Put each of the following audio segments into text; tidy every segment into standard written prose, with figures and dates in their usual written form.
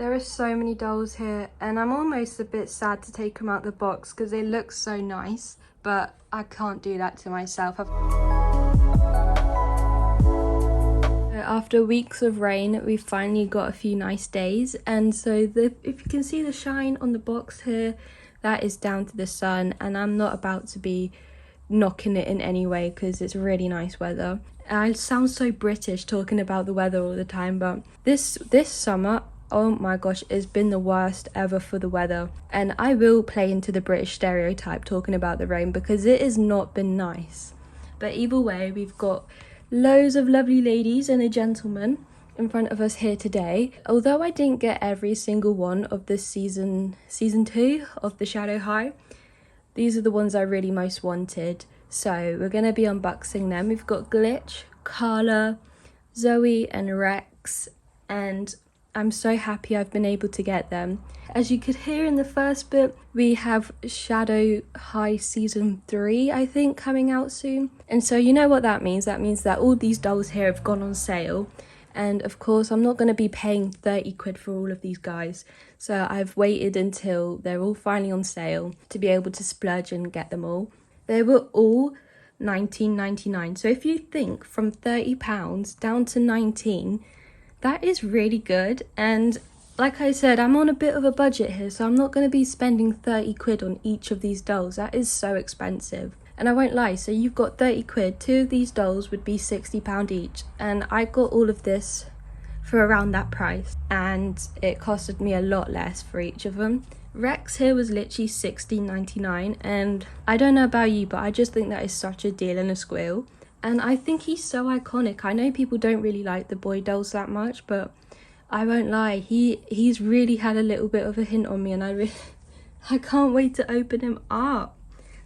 There are so many dolls here, and I'm almost a bit sad to take them out the box because they look so nice, but I can't do that to myself. After weeks of rain, we finally got a few nice days, and so if you can see the shine on the box here, that is down to the sun, and I'm not about to be knocking it in any way because it's really nice weather. I sound so British talking about the weather all the time, but this summer, oh my gosh, it's been the worst ever for the weather. And I will play into the British stereotype talking about the rain because it has not been nice. But either way, we've got loads of lovely ladies and a gentleman in front of us here today. Although I didn't get every single one of this season 2 of the Shadow High, these are the ones I really most wanted. So we're going to be unboxing them. We've got Glitch, Carla, Zoe and Rex, and I'm so happy I've been able to get them. As you could hear in the first bit, we have Shadow High Season 3, I think, coming out soon. And so you know what that means. That means that all these dolls here have gone on sale. And of course, I'm not going to be paying 30 quid for all of these guys. So I've waited until they're all finally on sale to be able to splurge and get them all. They were all £19.99. So if you think from £30 down to 19, that is really good. And like I said, I'm on a bit of a budget here, so I'm not going to be spending 30 quid on each of these dolls. That is so expensive. And I won't lie, so you've got 30 quid. 2 of these dolls would be £60 each. And I got all of this for around that price. And it costed me a lot less for each of them. Rex here was literally £16.99. And I don't know about you, but I just think that is such a deal and a squeal. And I think he's so iconic. I know people don't really like the boy dolls that much, but I won't lie, he's really had a little bit of a hint on me, and I can't wait to open him up.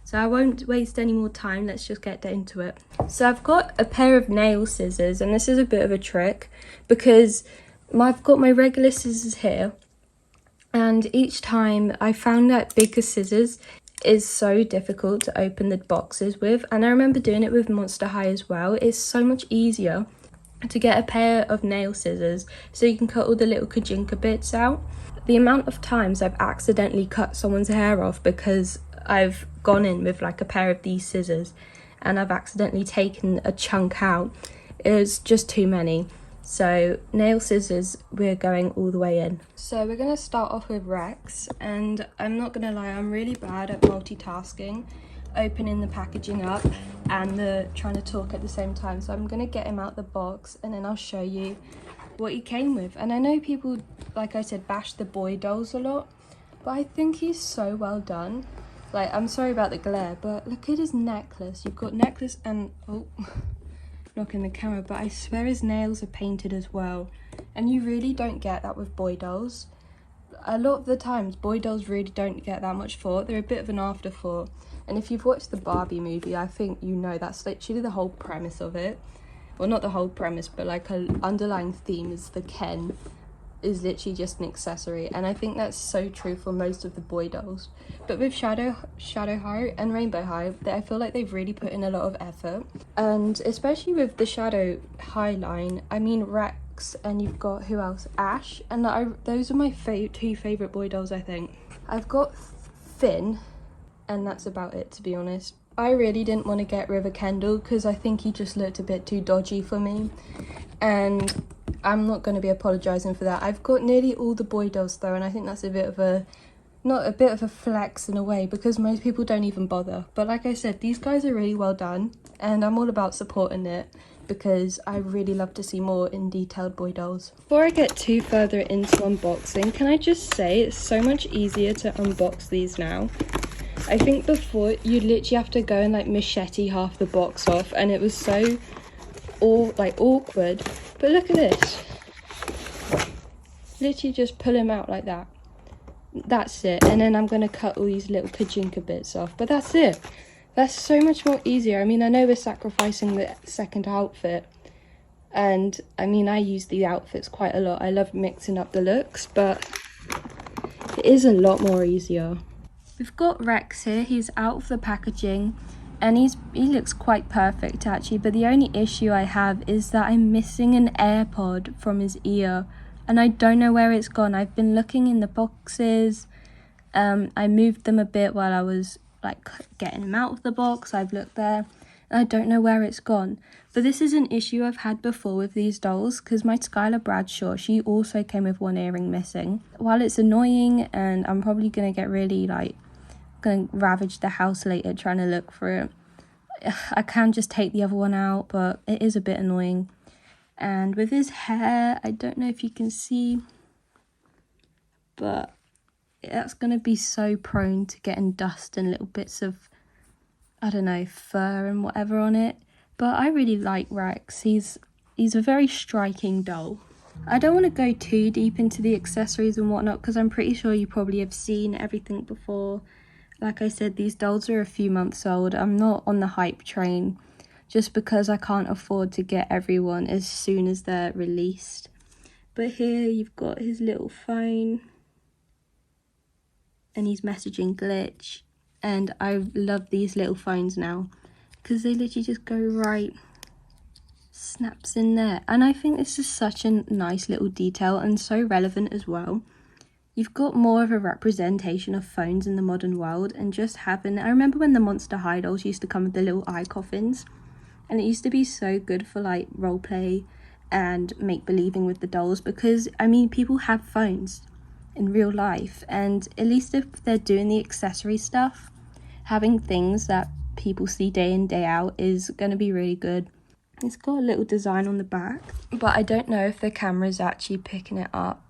So I won't waste any more time, let's just get into it. So I've got a pair of nail scissors, and this is a bit of a trick because I've got my regular scissors here, and each time I found that bigger scissors is so difficult to open the boxes with, and I remember doing it with Monster High as well. It's so much easier to get a pair of nail scissors so you can cut all the little kajinka bits out. The amount of times I've accidentally cut someone's hair off because I've gone in with like a pair of these scissors and I've accidentally taken a chunk out is just too many. So nail scissors, we're going all the way in. So we're going to start off with Rex, and I'm not going to lie, I'm really bad at multitasking, opening the packaging up and trying to talk at the same time. So I'm going to get him out the box and then I'll show you what he came with. And I know people, like I said, bash the boy dolls a lot, but I think he's so well done. Like, I'm sorry about the glare, but look at his necklace. You've got necklace and, oh, knocking the camera, but I swear his nails are painted as well. And you really don't get that with boy dolls. A lot of the times, boy dolls really don't get that much thought. They're a bit of an afterthought. And if you've watched the Barbie movie, I think you know that's literally the whole premise of it. Well, not the whole premise, but like an underlying theme is the Ken is literally just an accessory, and I think that's so true for most of the boy dolls. But with Shadow High and Rainbow High, I feel like they've really put in a lot of effort, and especially with the Shadow High line, I mean Rex, and you've got, who else, Ash, and those are my two favourite boy dolls, I think. I've got Finn, and that's about it, to be honest. I really didn't want to get River Kendall because I think he just looked a bit too dodgy for me, and I'm not going to be apologising for that. I've got nearly all the boy dolls though, and I think that's a bit of a, not a bit of a flex in a way, because most people don't even bother. But like I said, these guys are really well done, and I'm all about supporting it because I really love to see more in detailed boy dolls. Before I get too further into unboxing, can I just say it's so much easier to unbox these now. I think before you literally have to go and like machete half the box off, and it was so awkward. But look at this, literally just pull him out like that. That's it. And then I'm going to cut all these little kajinka bits off, but that's it. That's so much more easier. I mean, I know we're sacrificing the second outfit, and I mean, I use the outfits quite a lot. I love mixing up the looks, but it is a lot more easier. We've got Rex here. He's out of the packaging, and he looks quite perfect actually, but the only issue I have is that I'm missing an AirPod from his ear. and I don't know where it's gone. I've been looking in the boxes. I moved them a bit while I was like getting them out of the box. I've looked there and I don't know where it's gone. But this is an issue I've had before with these dolls, because my Skylar Bradshaw, she also came with one earring missing. While it's annoying and I'm probably going to get really like, going to ravage the house later trying to look for it, I can just take the other one out, but it is a bit annoying. And with his hair, I don't know if you can see, but that's going to be so prone to getting dust and little bits of, I don't know, fur and whatever on it. But I really like Rex. He's a very striking doll. I don't want to go too deep into the accessories and whatnot, because I'm pretty sure you probably have seen everything before. Like I said, these dolls are a few months old. I'm not on the hype train, just because I can't afford to get everyone as soon as they're released. But here you've got his little phone and his messaging glitch. And I love these little phones now, because they literally just go right, snaps in there. And I think this is such a nice little detail and so relevant as well. You've got more of a representation of phones in the modern world, and just having, I remember when the Monster High dolls used to come with the little eye coffins, and it used to be so good for like role play and make believing with the dolls, because I mean, people have phones in real life, and at least if they're doing the accessory stuff, having things that people see day in day out is going to be really good. It's got a little design on the back, but I don't know if the camera's actually picking it up.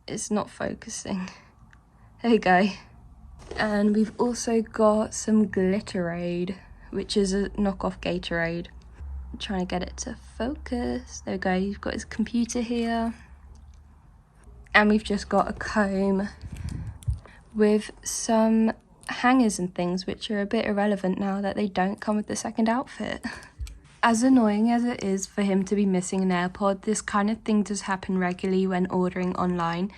It's not focusing. There you go. And we've also got some Glitterade, which is a knockoff Gatorade. I'm trying to get it to focus. There we go. You've got his computer here. And we've just got a comb with some hangers and things, which are a bit irrelevant now that they don't come with the second outfit. As annoying as it is for him to be missing an AirPod, this kind of thing does happen regularly when ordering online.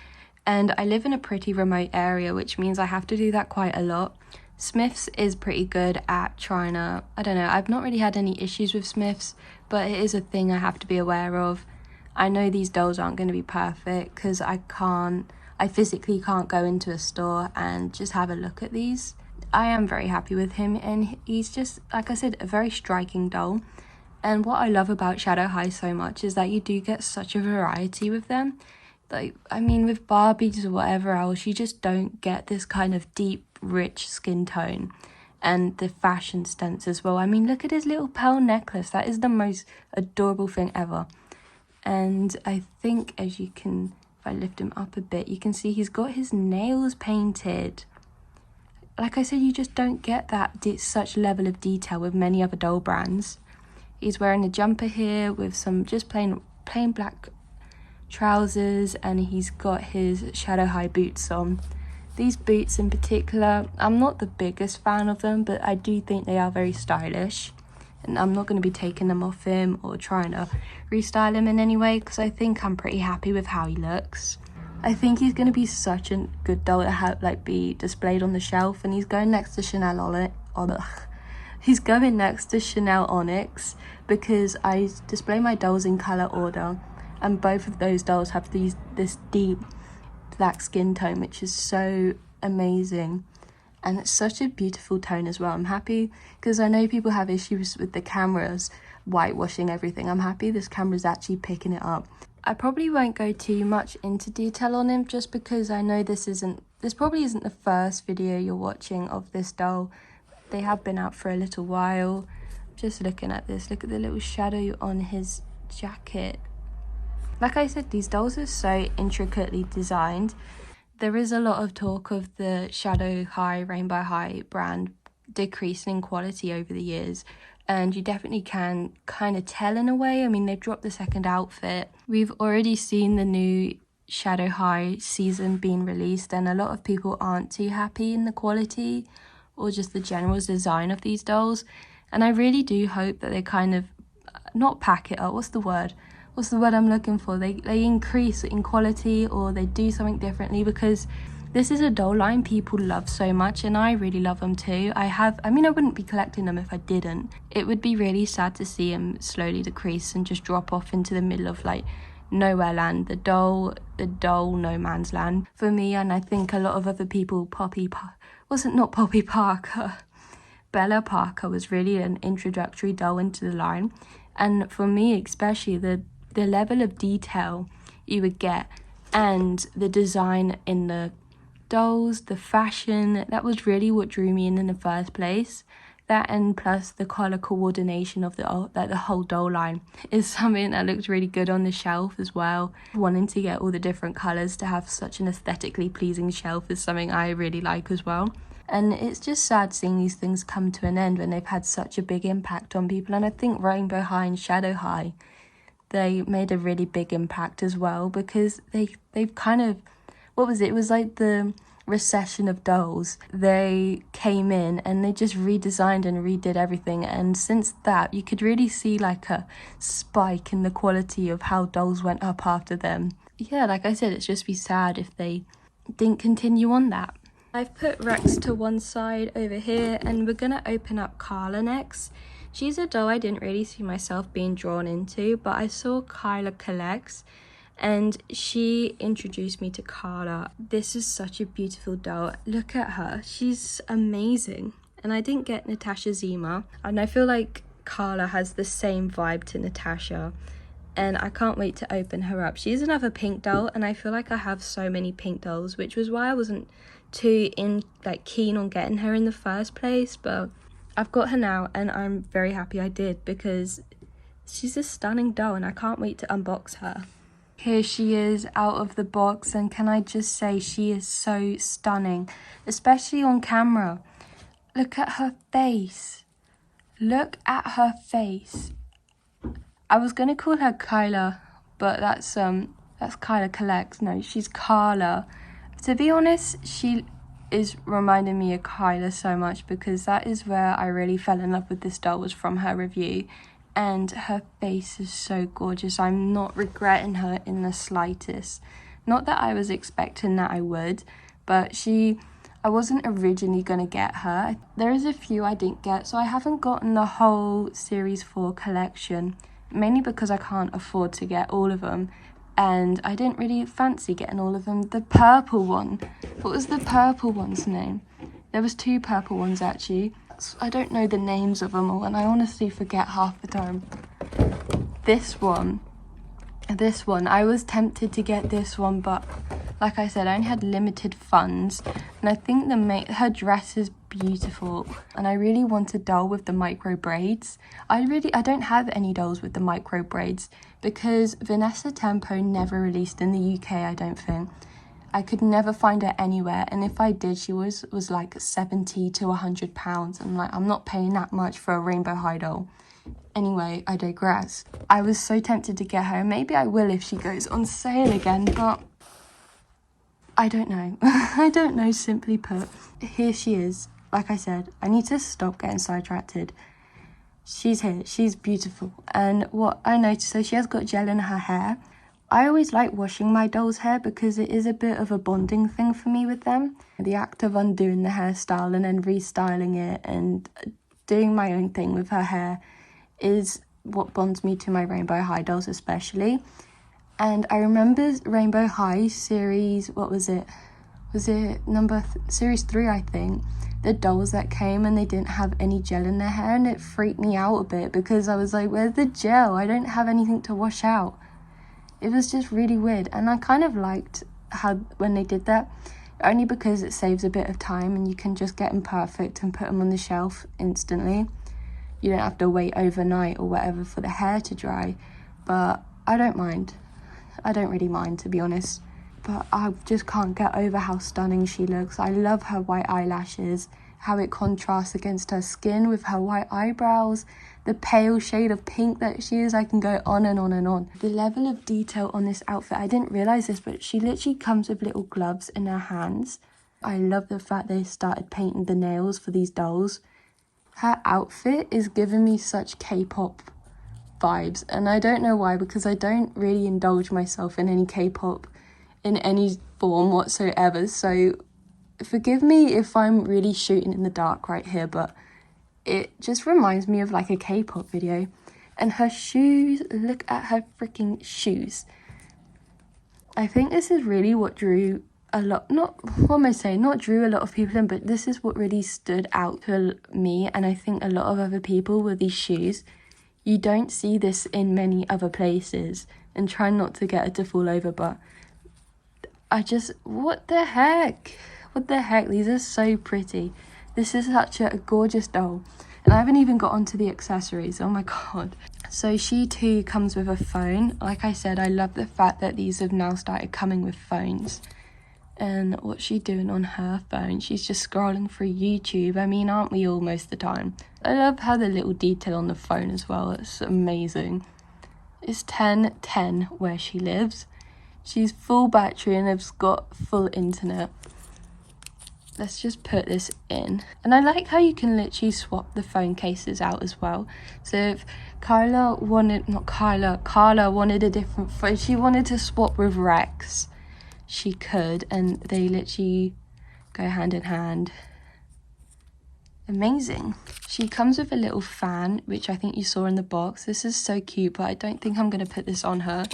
And I live in a pretty remote area, which means I have to do that quite a lot. Smith's is pretty good at trying to, I don't know, I've not really had any issues with Smith's, but it is a thing I have to be aware of. I know these dolls aren't going to be perfect because I physically can't go into a store and just have a look at these. I am very happy with him, and he's just, like I said, a very striking doll. And what I love about Shadow High so much is that you do get such a variety with them. Like, I mean, with Barbies or whatever else, you just don't get this kind of deep, rich skin tone. And the fashion sense as well. I mean, look at his little pearl necklace. That is the most adorable thing ever. And I think, as you can, if I lift him up a bit, you can see he's got his nails painted. Like I said, you just don't get that such level of detail with many other doll brands. He's wearing a jumper here with some just plain black trousers, and he's got his Shadow High boots on. These boots in particular, I'm not the biggest fan of them, but I do think they are very stylish. And I'm not going to be taking them off him or trying to restyle him in any way, because I think I'm pretty happy with how he looks. I think he's going to be such a good doll to have, like, be displayed on the shelf, and he's going next to Chanel He's going next to Chanel Onyx, because I display my dolls in colour order, and both of those dolls have this deep black skin tone, which is so amazing. And it's such a beautiful tone as well. I'm happy, because I know people have issues with the cameras whitewashing everything. I'm happy this camera's actually picking it up. I probably won't go too much into detail on him, just because I know this probably isn't the first video you're watching of this doll. They have been out for a little while. Just looking at this, look at the little shadow on his jacket. Like I said, these dolls are so intricately designed. There is a lot of talk of the Shadow High, Rainbow High brand decreasing in quality over the years, and you definitely can kind of tell in a way. I mean, they've dropped the second outfit. We've already seen the new Shadow High season being released, and a lot of people aren't too happy in the quality or just the general design of these dolls. And I really do hope that they kind of not pack it up. What's the word I'm looking for? They increase in quality, or they do something differently, because this is a doll line people love so much, and I really love them too. I wouldn't be collecting them if I didn't. It would be really sad to see them slowly decrease and just drop off into the middle of like nowhere land, the dull no man's land for me. And I think a lot of other people, Bella Parker was really an introductory doll into the line. And for me especially, the level of detail you would get and the design in the dolls, the fashion, that was really what drew me in the first place. That, and plus the color coordination of the whole doll line is something that looks really good on the shelf as well. Wanting to get all the different colors to have such an aesthetically pleasing shelf is something I really like as well. And it's just sad seeing these things come to an end when they've had such a big impact on people. And I think Rainbow High and Shadow High, they made a really big impact as well, because they've kind of, what was it? It was like the recession of dolls. They came in and they just redesigned and redid everything, and since that you could really see like a spike in the quality of how dolls went up after them. Yeah, like I said, it's just be sad if they didn't continue on that. I've put Rex to one side over here, and we're gonna open up Carla next. She's a doll I didn't really see myself being drawn into, but I saw Kyla Collects and she introduced me to Carla. This is such a beautiful doll. Look at her, she's amazing. And I didn't get Natasha Zima, and I feel like Carla has the same vibe to Natasha, and I can't wait to open her up. She's another pink doll, and I feel like I have so many pink dolls, which was why I wasn't too keen on getting her in the first place, but I've got her now and I'm very happy I did, because she's a stunning doll and I can't wait to unbox her. Here she is out of the box, and can I just say she is so stunning, especially on camera. Look at her face. Look at her face. I was going to call her Kyla, but that's Kyla Collects. No, she's Carla. To be honest, she is reminding me of Kyla so much, because that is where I really fell in love with this doll, was from her review. And her face is so gorgeous. I'm not regretting her in the slightest. Not that I was expecting that I would, but I wasn't originally going to get her. There is a few I didn't get, so I haven't gotten the whole Series 4 collection, mainly because I can't afford to get all of them. And I didn't really fancy getting all of them. The purple one, what was the purple one's name? There was 2 purple ones actually. I don't know the names of them all, and I honestly forget half the time. This one, I was tempted to get this one, but like I said, I only had limited funds, and I think her dress is beautiful, and I really want a doll with the micro braids. I don't have any dolls with the micro braids, because Vanessa Tempo never released in the UK, I don't think. I could never find her anywhere, and if I did, she was like £70 to £100, and I'm not paying that much for a Rainbow High doll. Anyway, I digress. I was so tempted to get her. Maybe I will if she goes on sale again, but I don't know. I don't know, simply put. Here she is. Like I said, I need to stop getting sidetracked. She's here. She's beautiful. And what I noticed, so she has got gel in her hair. I always like washing my doll's hair because it is a bit of a bonding thing for me with them. The act of undoing the hairstyle and then restyling it and doing my own thing with her hair is what bonds me to my Rainbow High dolls especially. And I remember Rainbow High series, what was it? Was it series 3, I think? The dolls that came and they didn't have any gel in their hair, and it freaked me out a bit because I was like, where's the gel? I don't have anything to wash out. It was just really weird, and I kind of liked how when they did that, only because it saves a bit of time and you can just get them perfect and put them on the shelf instantly. You don't have to wait overnight or whatever for the hair to dry, but I don't mind. I don't really mind, to be honest, but I just can't get over how stunning she looks. I love her white eyelashes, how it contrasts against her skin with her white eyebrows, the pale shade of pink that she is. I can go on and on and on. The level of detail on this outfit, I didn't realise this, but she literally comes with little gloves in her hands. I love the fact they started painting the nails for these dolls. Her outfit is giving me such K-pop vibes, and I don't know why, because I don't really indulge myself in any K-pop in any form whatsoever, so forgive me if I'm really shooting in the dark right here, but it just reminds me of like a K-pop video. And her shoes, look at her freaking shoes. I think this is really what drew a lot, not drew a lot of people in, but this is what really stood out to me, and I think a lot of other people, with these shoes. You don't see this in many other places, and try not to get it to fall over, but what the heck? What the heck? These are so pretty. This is such a gorgeous doll. And I haven't even got onto the accessories. Oh my god. So she too comes with a phone. Like I said, I love the fact that these have now started coming with phones. And what's she doing on her phone? She's just scrolling through YouTube. I mean, aren't we all most of the time? I love how the little detail on the phone as well. It's amazing. It's 10:10 where she lives. She's full battery and has got full internet. Let's just put this in. And I like how you can literally swap the phone cases out as well. So if Carla wanted a different phone, she wanted to swap with Rex, she could, and they literally go hand in hand. Amazing. She comes with a little fan, which I think you saw in the box. This is so cute, but I don't think I'm going to put this on her,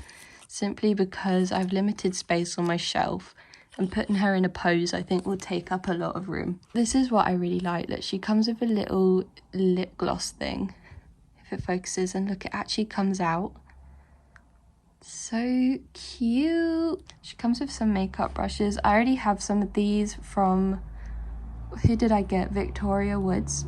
simply because I've limited space on my shelf. And putting her in a pose, I think, will take up a lot of room. This is what I really like, that she comes with a little lip gloss thing. If it focuses, and look, it actually comes out. So cute. She comes with some makeup brushes. I already have some of these from, who did I get? Victoria Woods.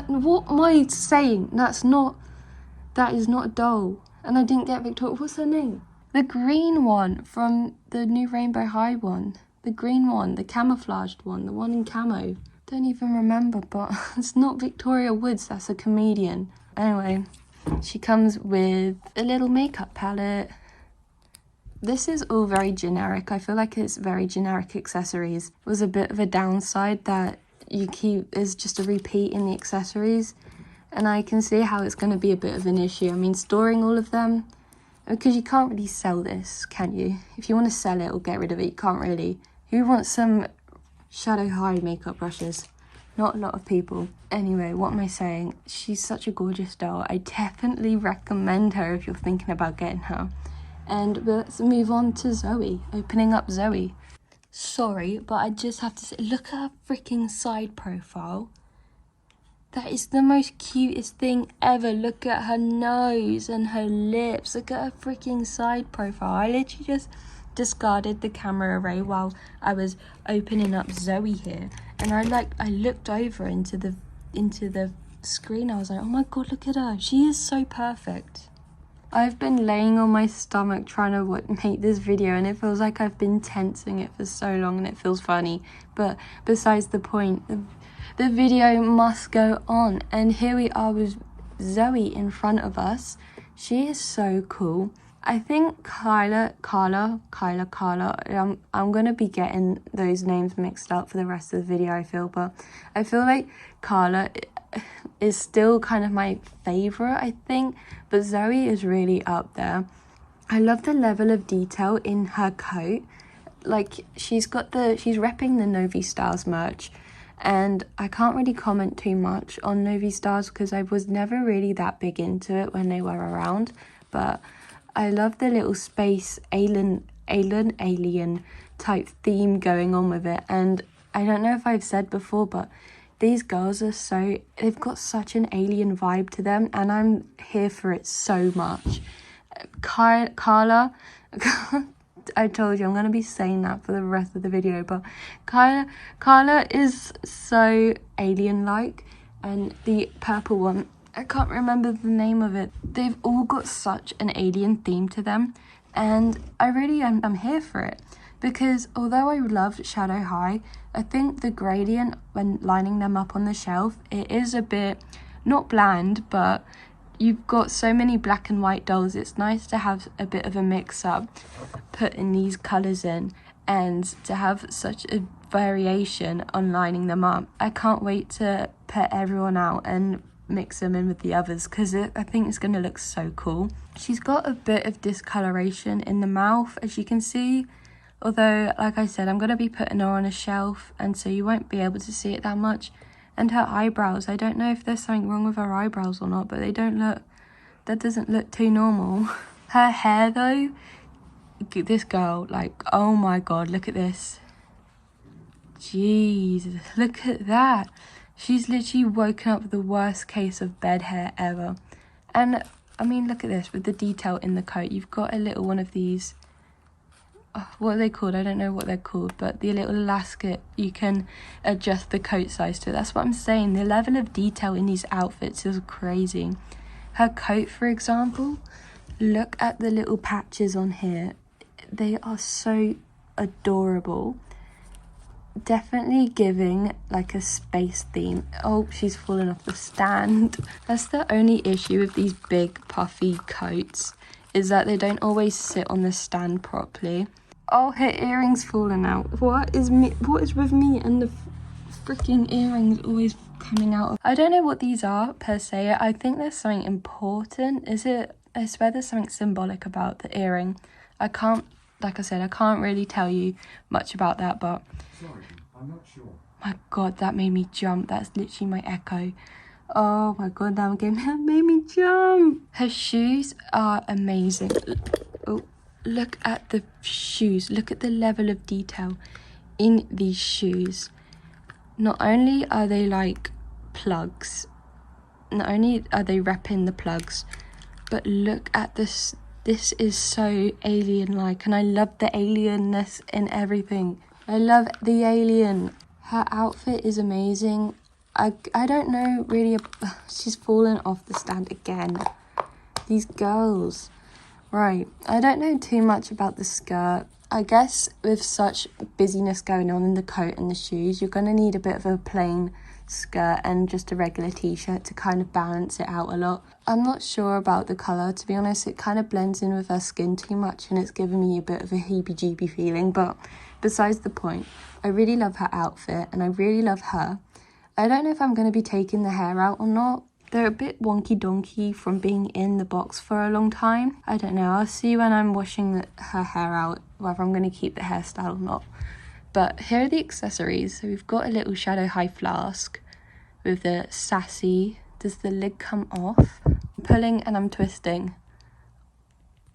What am I saying? That is not a doll. And I didn't get Victoria, what's her name? The green one from the new Rainbow High one. The green one, the camouflaged one, the one in camo. Don't even remember, but it's not Victoria Woods, that's a comedian. Anyway, she comes with a little makeup palette. This is all very generic. I feel like it's very generic accessories. It was a bit of a downside that is just a repeat in the accessories. And I can see how it's going to be a bit of an issue. I mean, storing all of them, because you can't really sell this, can you? If you want to sell it or get rid of it, you can't really. Who wants some Shadow High makeup brushes? Not a lot of people. Anyway, what am I saying? She's such a gorgeous doll. I definitely recommend her if you're thinking about getting her. And let's move on to Zoe. Opening up Zoe. Sorry, but I just have to say, look at her freaking side profile. That is the most cutest thing ever. Look at her nose and her lips. Look at her freaking side profile. I literally just discarded the camera array while I was opening up Zoe here. And I looked over into the screen. I was like, oh my god, look at her. She is so perfect. I've been laying on my stomach trying to make this video, and it feels like I've been tensing it for so long, and it feels funny. But besides the point, the video must go on, and here we are with Zoe in front of us. She is so cool. I think Carla, I'm gonna be getting those names mixed up for the rest of the video, but I feel like Carla is still kind of my favorite, I think, but Zoe is really up there. I love the level of detail in her coat. Like, she's repping the Novi Stars merch. And I can't really comment too much on Novi Stars because I was never really that big into it when they were around. But I love the little space alien type theme going on with it. And I don't know if I've said before, but these girls they've got such an alien vibe to them. And I'm here for it so much. Carla... I told you I'm going to be saying that for the rest of the video, but Carla is so alien-like, and the purple one, I can't remember the name of it. They've all got such an alien theme to them, and I really am here for it, because although I loved Shadow High, I think the gradient when lining them up on the shelf, it is a bit, not bland, but you've got so many black and white dolls. It's nice to have a bit of a mix-up, putting these colours in, and to have such a variation on lining them up. I can't wait to put everyone out and mix them in with the others, because I think it's going to look so cool. She's got a bit of discoloration in the mouth, as you can see, although, like I said, I'm going to be putting her on a shelf, and so you won't be able to see it that much. And her eyebrows, I don't know if there's something wrong with her eyebrows or not, but that doesn't look too normal. Her hair though, this girl, like, oh my god, look at this. Jesus, look at that. She's literally woken up with the worst case of bed hair ever. And I mean, look at this with the detail in the coat. You've got a little one of these, what are they called? I don't know what they're called, but the little elastic, you can adjust the coat size to it. That's what I'm saying. The level of detail in these outfits is crazy. Her coat, for example, look at the little patches on here. They are so adorable. Definitely giving like a space theme. Oh, she's fallen off the stand. That's the only issue with these big puffy coats, is that they don't always sit on the stand properly. Oh, her earring's fallen out. What is with me and the freaking earrings always coming out? I don't know what these are per se. I think there's something important. I swear there's something symbolic about the earring. I can't, like I said, I can't really tell you much about that, but sorry, I'm not sure. My god, that made me jump. That's literally my echo. Oh my god, that game made me jump. Her shoes are amazing. Oh, look at the shoes. Look at the level of detail in these shoes. Not only are they like plugs, not only are they repping the plugs, but look at this. This is so alien-like, and I love the alienness in everything. I love the alien. Her outfit is amazing. I don't know really. She's fallen off the stand again. These girls. Right. I don't know too much about the skirt. I guess with such busyness going on in the coat and the shoes, you're going to need a bit of a plain skirt and just a regular t-shirt to kind of balance it out a lot. I'm not sure about the colour, to be honest. It kind of blends in with her skin too much, and it's giving me a bit of a heebie-jeebie feeling, but besides the point, I really love her outfit and I really love her. I don't know if I'm going to be taking the hair out or not. They're a bit wonky-donkey from being in the box for a long time. I don't know. I'll see when I'm washing her hair out whether I'm going to keep the hairstyle or not. But here are the accessories. So we've got a little shadow high flask with the sassy. Does the lid come off? I'm pulling and I'm twisting.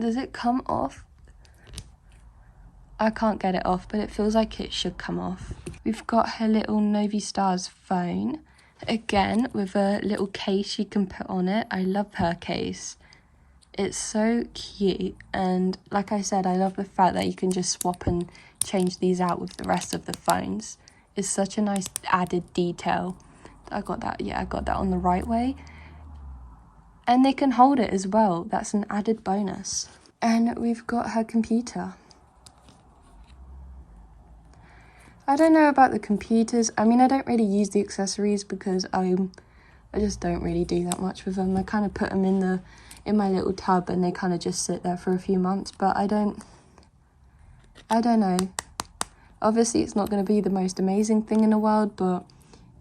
Does it come off? I can't get it off, but it feels like it should come off. We've got her little Novi Stars phone. Again, with a little case you can put on it. I love her case. It's so cute, and like I said, I love the fact that you can just swap and change these out with the rest of the phones. It's such a nice added detail. I got that on the right way. And they can hold it as well. That's an added bonus. And we've got her computer. I don't know about the computers. I mean, I don't really use the accessories because I just don't really do that much with them. I kind of put them in my little tub and they kind of just sit there for a few months, but I don't know. Obviously, it's not going to be the most amazing thing in the world, but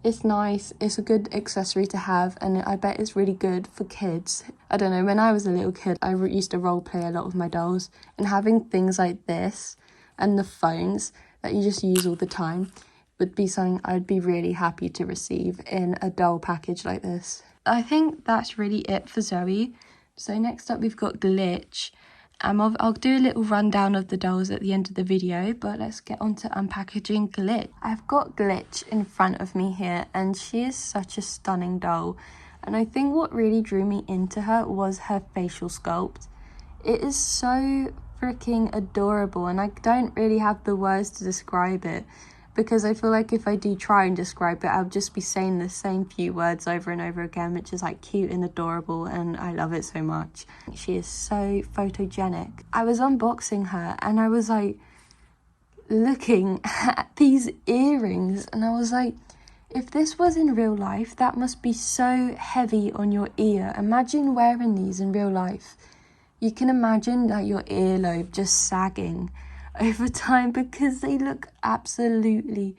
it's nice. It's a good accessory to have, and I bet it's really good for kids. I don't know, when I was a little kid, I used to role play a lot with my dolls, and having things like this and the phones that you just use all the time would be something I'd be really happy to receive in a doll package like this. I think that's really it for Zoe. So next up we've got Glitch. I'll do a little rundown of the dolls at the end of the video, but let's get on to unpackaging Glitch. I've got Glitch in front of me here, and she is such a stunning doll. And I think what really drew me into her was her facial sculpt. It is so freaking adorable, and I don't really have the words to describe it, because I feel like if I do try and describe it, I'll just be saying the same few words over and over again, which is like cute and adorable, and I love it so much. She is so photogenic. I was unboxing her and I was like looking at these earrings, and I was like, if this was in real life, that must be so heavy on your ear. Imagine wearing these in real life. You can imagine like your earlobe just sagging over time, because they look absolutely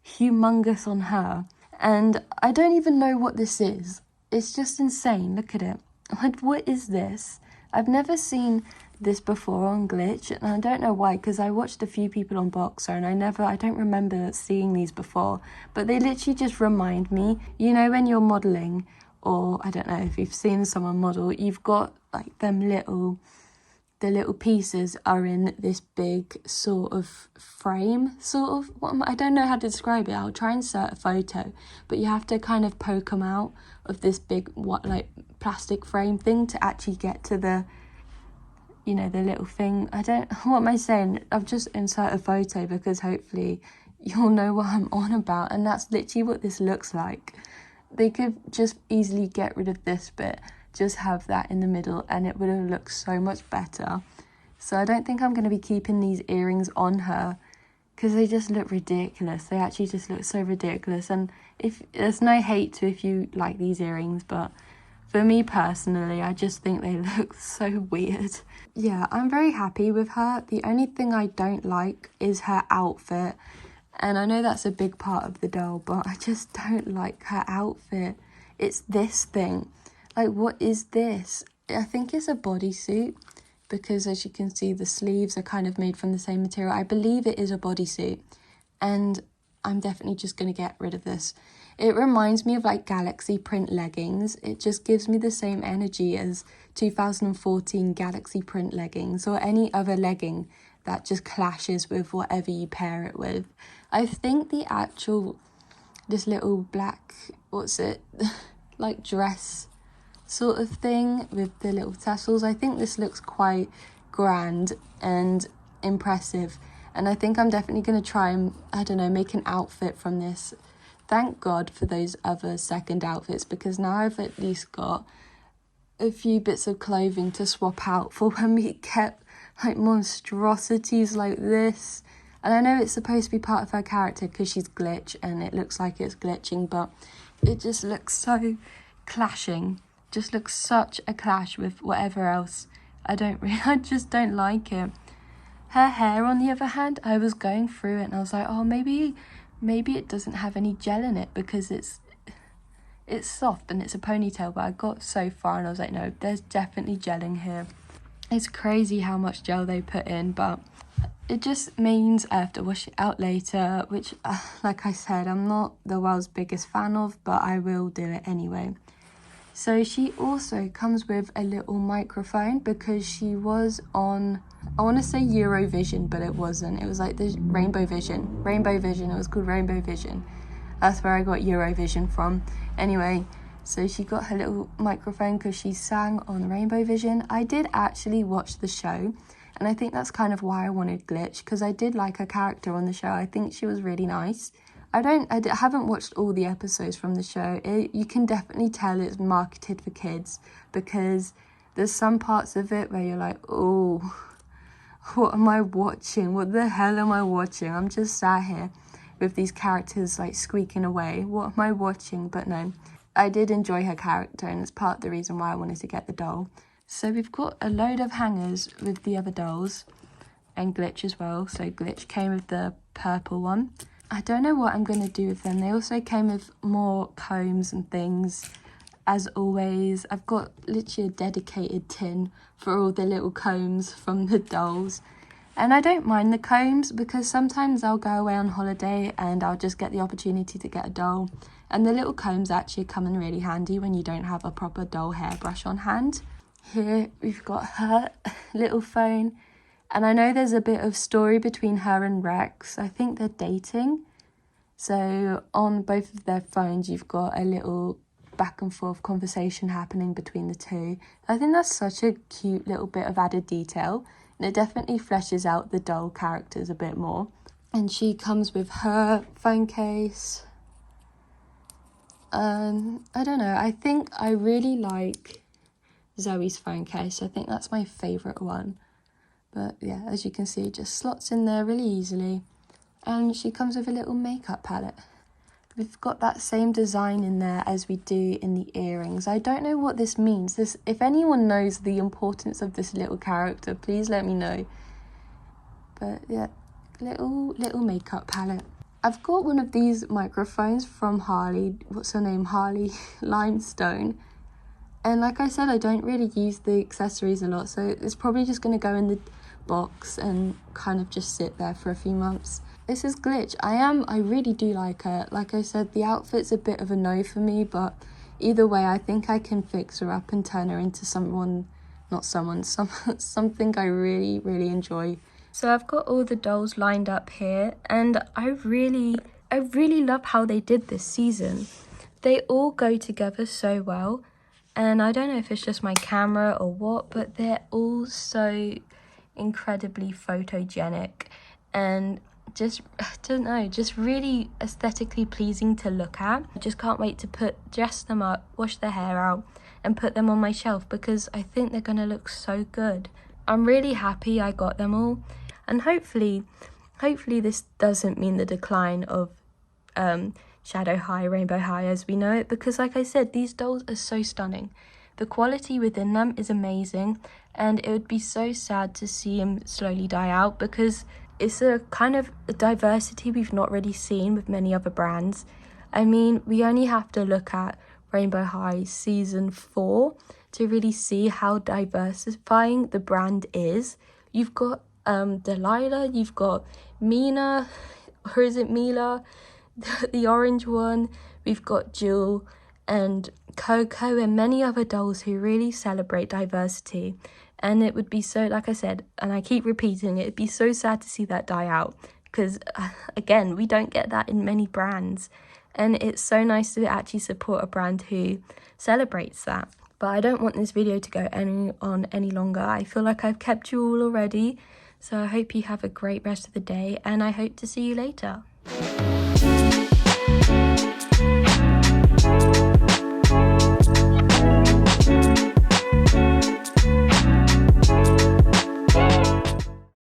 humongous on her. And I don't even know what this is. It's just insane. Look at it. Like, what is this? I've never seen this before on Glitch, and I don't know why, because I watched a few people unbox her and I don't remember seeing these before, but they literally just remind me, you know, when you're modelling, or I don't know if you've seen someone model, you've got like them little the little pieces are in this big sort of frame, I don't know how to describe it. I'll try and insert a photo, but you have to kind of poke them out of this big plastic frame thing to actually get to the, you know, the little thing. What am I saying? I've just inserted a photo because hopefully you'll know what I'm on about, and that's literally what this looks like. They could just easily get rid of this bit, just have that in the middle, and it would have looked so much better. So I don't think I'm going to be keeping these earrings on her because they just look ridiculous. They actually just look so ridiculous, and if there's no hate to if you like these earrings, but for me personally, I just think they look so weird. Yeah, I'm very happy with her. The only thing I don't like is her outfit. And I know that's a big part of the doll, but I just don't like her outfit. It's this thing. Like, what is this? I think it's a bodysuit because, as you can see, the sleeves are kind of made from the same material. I believe it is a bodysuit, and I'm definitely just going to get rid of this. It reminds me of like Galaxy print leggings. It just gives me the same energy as 2014 Galaxy print leggings or any other legging that just clashes with whatever you pair it with. I think this little black, like dress sort of thing with the little tassels, I think this looks quite grand and impressive, and I think I'm definitely going to try and, I don't know, make an outfit from this. Thank God for those other second outfits, because now I've at least got a few bits of clothing to swap out for when we get like monstrosities like this. And I know it's supposed to be part of her character because she's glitch and it looks like it's glitching, but it just looks so clashing. Just looks such a clash with whatever else. I just don't like it. Her hair, on the other hand, I was going through it and I was like, oh, maybe it doesn't have any gel in it because it's soft and it's a ponytail, but I got so far and I was like, no, there's definitely gel in here. It's crazy how much gel they put in, but it just means I have to wash it out later, which, like I said, I'm not the world's biggest fan of, but I will do it anyway. So she also comes with a little microphone because she was on, I want to say Eurovision, but it wasn't. It was like the Rainbow Vision. It was called Rainbow Vision. That's where I got Eurovision from. Anyway, so she got her little microphone because she sang on Rainbow Vision. I did actually watch the show, and I think that's kind of why I wanted Glitch, because I did like her character on the show. I think she was really nice. I haven't watched all the episodes from the show. You can definitely tell it's marketed for kids because there's some parts of it where you're like, oh, what am I watching? What the hell am I watching? I'm just sat here with these characters like squeaking away. What am I watching? But no, I did enjoy her character, and it's part of the reason why I wanted to get the doll. So we've got a load of hangers with the other dolls and Glitch as well. So Glitch came with the purple one. I don't know what I'm going to do with them. They also came with more combs and things. As always, I've got literally a dedicated tin for all the little combs from the dolls. And I don't mind the combs because sometimes I'll go away on holiday and I'll just get the opportunity to get a doll. And the little combs actually come in really handy when you don't have a proper doll hairbrush on hand. Here we've got her little phone. And I know there's a bit of story between her and Rex. I think they're dating. So on both of their phones, you've got a little back and forth conversation happening between the two. I think that's such a cute little bit of added detail. And it definitely fleshes out the doll characters a bit more. And she comes with her phone case. I don't know. I think I really like Zoe's phone case. I think that's my favourite one. But yeah, as you can see, it just slots in there really easily. And she comes with a little makeup palette. We've got that same design in there as we do in the earrings. I don't know what this means. If anyone knows the importance of this little character, please let me know. But yeah, little makeup palette. I've got one of these microphones from Harley. What's her name? Harley Limestone. And like I said, I don't really use the accessories a lot, so it's probably just going to go in the box and kind of just sit there for a few months. This is Glitch. I really do like her. Like I said, the outfit's a bit of a no for me, but either way, I think I can fix her up and turn her into someone not someone, something I really, really enjoy. So I've got all the dolls lined up here, and I really love how they did this season. They all go together so well, and I don't know if it's just my camera or what, but they're all so incredibly photogenic and just, I don't know, just really aesthetically pleasing to look at. I just can't wait to dress them up, wash their hair out, and put them on my shelf because I think they're gonna look so good. I'm really happy I got them all, and hopefully this doesn't mean the decline of Shadow High, Rainbow High as we know it, because like I said, these dolls are so stunning. The quality within them is amazing, and it would be so sad to see them slowly die out because it's a kind of a diversity we've not really seen with many other brands. I mean, we only have to look at Rainbow High season 4 to really see how diversifying the brand is. You've got Delilah, you've got Mina, or is it Mila? The orange one. We've got Jewel and Coco and many other dolls who really celebrate diversity. And it would be so, like I said, and I keep repeating it, it'd be so sad to see that die out because, again, we don't get that in many brands. And it's so nice to actually support a brand who celebrates that. But I don't want this video to go on any longer. I feel like I've kept you all already. So I hope you have a great rest of the day, and I hope to see you later.